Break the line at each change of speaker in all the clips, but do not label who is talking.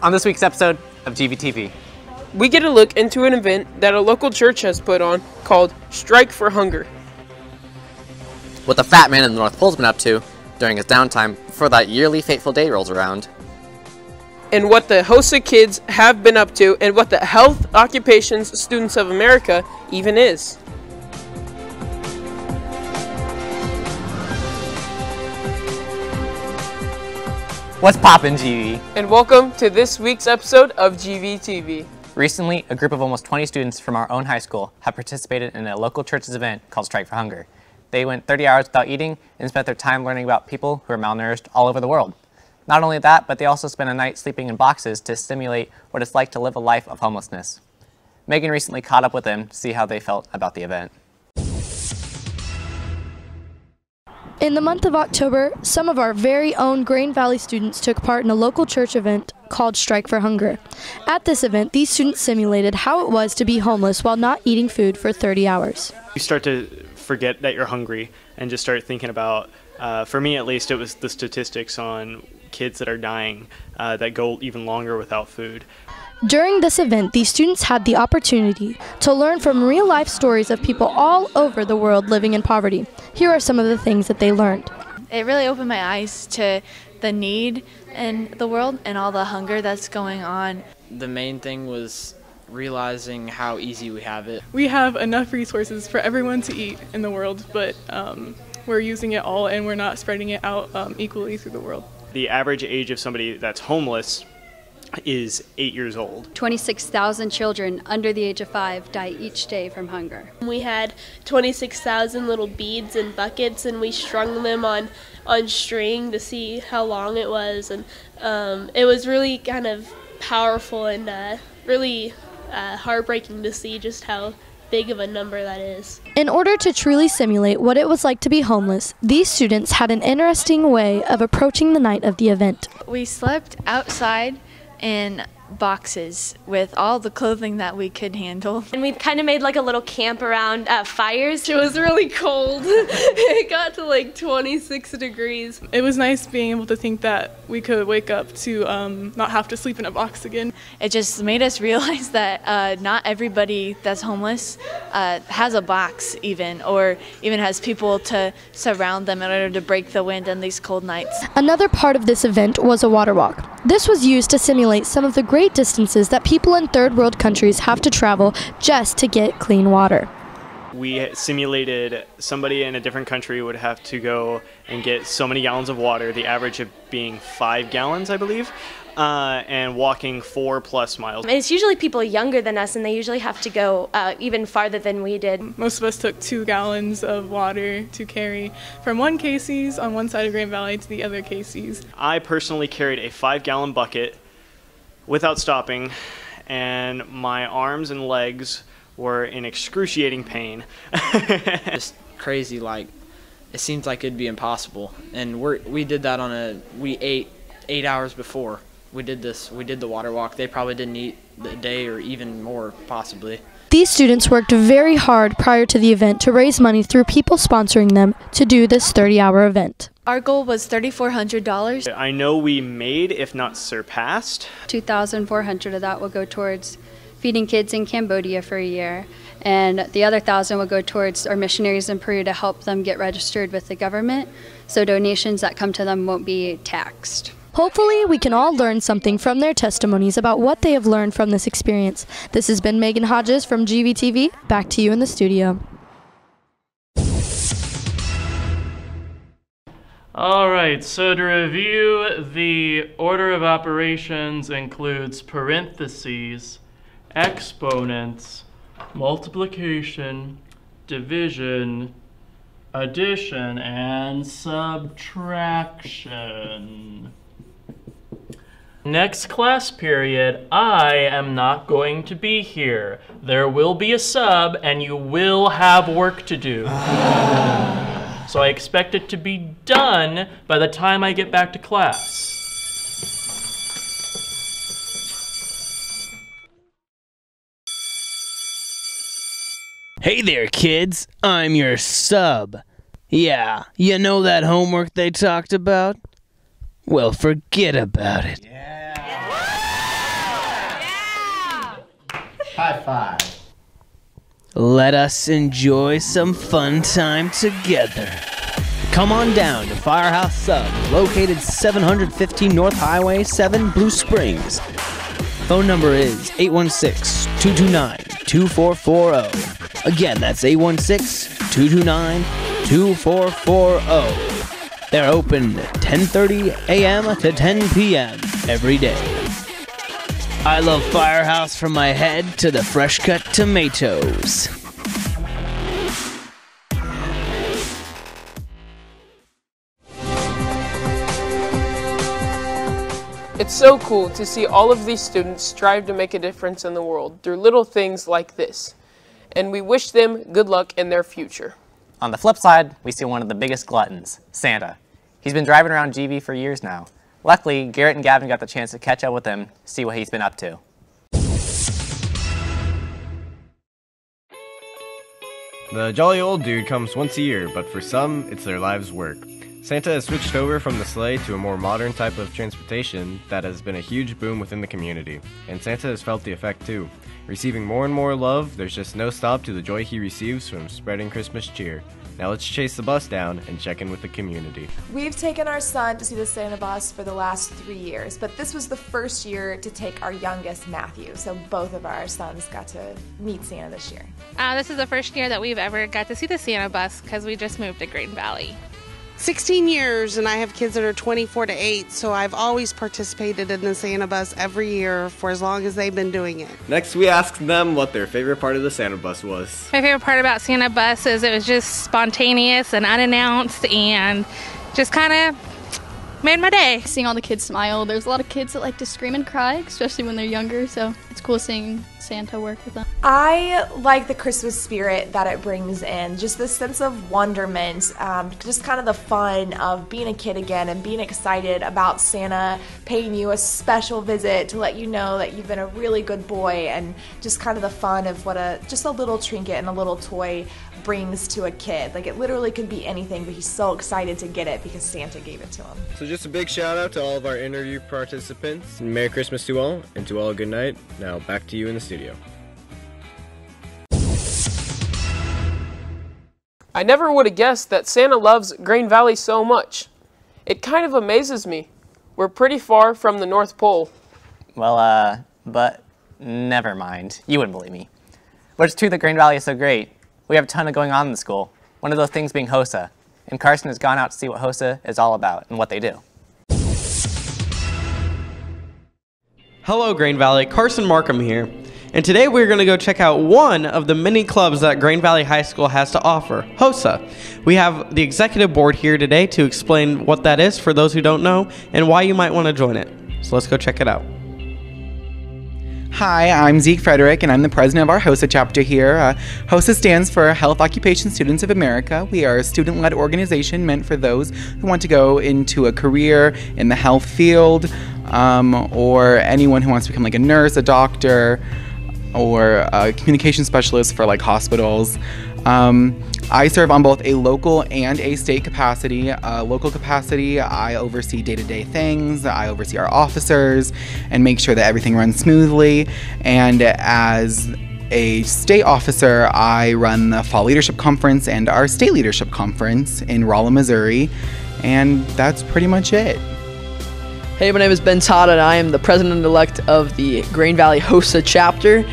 On this week's episode of GVTV,
we get a look into an event that a local church has put on called Strike for Hunger.
what the fat man in the North Pole's been up to during his downtime before that yearly fateful day rolls around.
And what the HOSA kids have been up to, and what the Health Occupations Students of America even is.
What's poppin', GV?
And welcome to this week's episode of GVTV.
Recently, a group of almost 20 students from our own high school have participated in a local church's event called Strike for Hunger. They went 30 hours without eating and spent their time learning about people who are malnourished all over the world. Not only that, but they also spent a night sleeping in boxes to simulate what it's like to live a life of homelessness. Meagan recently caught up with them to see how they felt about the event.
In the month of October, some of our very own Grain Valley students took part in a local church event called Strike for Hunger. At this event, these students simulated how it was to be homeless while not eating food for 30 hours.
You start to forget that you're hungry and just start thinking about, for me at least, it was the statistics on kids that are dying that go even longer without food.
During this event, these students had the opportunity to learn from real-life stories of people all over the world living in poverty. Here are some of the things that they learned.
It really opened my eyes to the need in the world and all the hunger that's going on.
The main thing was realizing how easy we have it.
We have enough resources for everyone to eat in the world, but we're using it all and we're not spreading it out equally through the world.
The average age of somebody that's homeless is 8 years old.
26,000 children under the age of 5 die each day from hunger.
We had 26,000 little beads in buckets, and we strung them on string to see how long it was, and it was really kind of powerful and really heartbreaking to see just how big of a number that is.
In order to truly simulate what it was like to be homeless, these students had an interesting way of approaching the night of the event.
We slept outside in boxes with all the clothing that we could handle.
And we kind of made like a little camp around fires.
It was really cold. It got to like 26 degrees.
It was nice being able to think that we could wake up to not have to sleep in a box again.
It just made us realize that not everybody that's homeless has a box even, or even has people to surround them in order to break the wind on these cold nights.
Another part of this event was a water walk. This was used to simulate some of the great distances that people in third world countries have to travel just to get clean water.
We simulated somebody in a different country would have to go and get so many gallons of water, the average of being 5 gallons, I believe, and walking 4+ miles.
It's usually people younger than us, and they usually have to go even farther than we did.
Most of us took 2 gallons of water to carry from one Casey's on one side of Grain Valley to the other Casey's.
I personally carried a 5-gallon bucket without stopping, and my arms and legs were in excruciating pain.
Just crazy, like it seems like it'd be impossible. And we did that we ate 8 hours before we did this. We did the water walk. They probably didn't eat the day or even more possibly.
These students worked very hard prior to the event to raise money through people sponsoring them to do this 30-hour event.
Our goal was $3,400.
I know we made, if not surpassed.
2,400 of that will go towards feeding kids in Cambodia for a year, and the other 1,000 will go towards our missionaries in Peru to help them get registered with the government, so donations that come to them won't be taxed.
Hopefully, we can all learn something from their testimonies about what they have learned from this experience. This has been Meagan Hodges from GVTV. Back to you in the studio.
All right, so to review, the order of operations includes parentheses, exponents, multiplication, division, addition, and subtraction. Next class period, I am not going to be here. There will be a sub, and you will have work to do. So I expect it to be done by the time I get back to class.
Hey there, kids. I'm your sub. Yeah, you know that homework they talked about? well, forget about it.
High five.
Let us enjoy some fun time together. Come on down to Firehouse Sub, located 715 North Highway 7, Blue Springs. Phone number is 816-229-2440. Again, that's 816-229-2440. They're open 10:30 a.m. to 10 p.m. every day. I love Firehouse from my head to the fresh cut tomatoes.
It's so cool to see all of these students strive to make a difference in the world through little things like this. And we wish them good luck in their future.
On the flip side, we see one of the biggest gluttons, Santa. He's been driving around GV for years now. Luckily, Garrett and Gavin got the chance to catch up with him, see what he's been up to.
The jolly old dude comes once a year, but for some, it's their life's work. Santa has switched over from the sleigh to a more modern type of transportation that has been a huge boom within the community, and Santa has felt the effect too. Receiving more and more love, there's just no stop to the joy he receives from spreading Christmas cheer. Now let's chase the bus down and check in with the community.
We've taken our son to see the Santa bus for the last 3 years, but this was the first year to take our youngest, Matthew, so both of our sons got to meet Santa this year.
This is the first year that we've ever got to see the Santa bus because we just moved to Green Valley.
16 years, and I have kids that are 24 to 8, so I've always participated in the Santa bus every year for as long as they've been doing it.
Next, we asked them what their favorite part of the Santa bus was.
My favorite part about Santa bus is it was just spontaneous and unannounced and just kind of made my day.
Seeing all the kids smile. There's a lot of kids that like to scream and cry, especially when they're younger, so it's cool seeing Santa work with them.
I like the Christmas spirit that it brings in, just this sense of wonderment, just kind of the fun of being a kid again and being excited about Santa paying you a special visit to let you know that you've been a really good boy, and just kind of the fun of what just a little trinket and a little toy brings to a kid. Like, it literally could be anything, but he's so excited to get it because Santa gave it to him.
So just a big shout out to all of our interview participants. Merry Christmas to all, and to all a good night. Now back to you in the studio.
I never would have guessed that Santa loves Green Valley so much. It kind of amazes me. We're pretty far from the North Pole.
Well, but never mind. You wouldn't believe me. But it's true that Green Valley is so great. We have a ton of going on in the school. One of those things being HOSA. And Carsen has gone out to see what HOSA is all about and what they do.
Hello Green Valley, Carsen Marcum here. And today we're going to go check out one of the many clubs that Green Valley High School has to offer, HOSA. We have the executive board here today to explain what that is for those who don't know and why you might want to join it. So let's go check it out.
Hi, I'm Zeke Fredrick, and I'm the president of our HOSA chapter here. HOSA stands for Health Occupation Students of America. We are a student-led organization meant for those who want to go into a career in the health field, or anyone who wants to become like a nurse, a doctor, or a communication specialist for like hospitals. I serve on both a local and a state capacity. Local capacity, I oversee day-to-day things, I oversee our officers, and make sure that everything runs smoothly. And as a state officer, I run the Fall Leadership Conference and our State Leadership Conference in Rolla, Missouri, and that's pretty much it.
Hey, my name is Ben Totta, and I am the president-elect of the Green Valley HOSA chapter.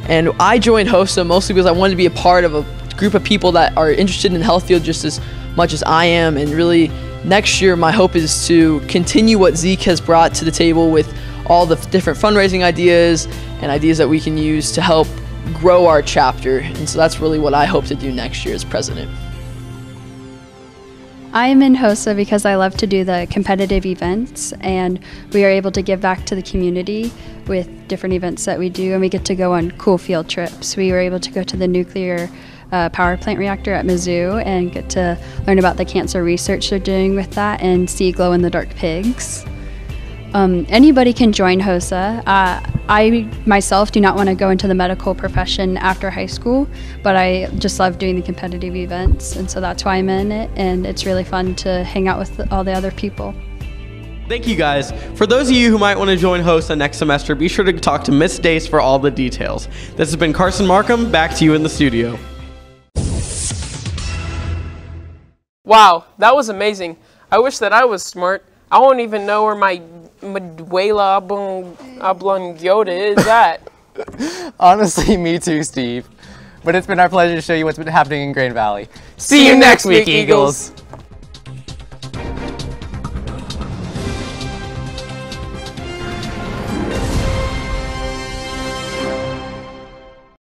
And I joined HOSA mostly because I wanted to be a part of a group of people that are interested in the health field just as much as I am. And really, next year, my hope is to continue what Zeke has brought to the table with all the different fundraising ideas and ideas that we can use to help grow our chapter. And so that's really what I hope to do next year as president.
I'm in HOSA because I love to do the competitive events, and we are able to give back to the community with different events that we do, and we get to go on cool field trips. We were able to go to the nuclear power plant reactor at Mizzou and get to learn about the cancer research they're doing with that and see glow-in-the-dark pigs. Anybody can join HOSA. I myself do not want to go into the medical profession after high school, but I just love doing the competitive events, and so that's why I'm in it, and it's really fun to hang out with all the other people.
Thank you guys. For those of you who might want to join HOSA next semester, be sure to talk to Miss Dace for all the details. This has been Carsen Marcum, back to you in the studio.
Wow, that was amazing. I wish that I was smart. I won't even know where my Medulla oblongata is at.
Honestly, me too, Steve. But it's been our pleasure to show you what's been happening in Grain Valley. See you next week, Eagles!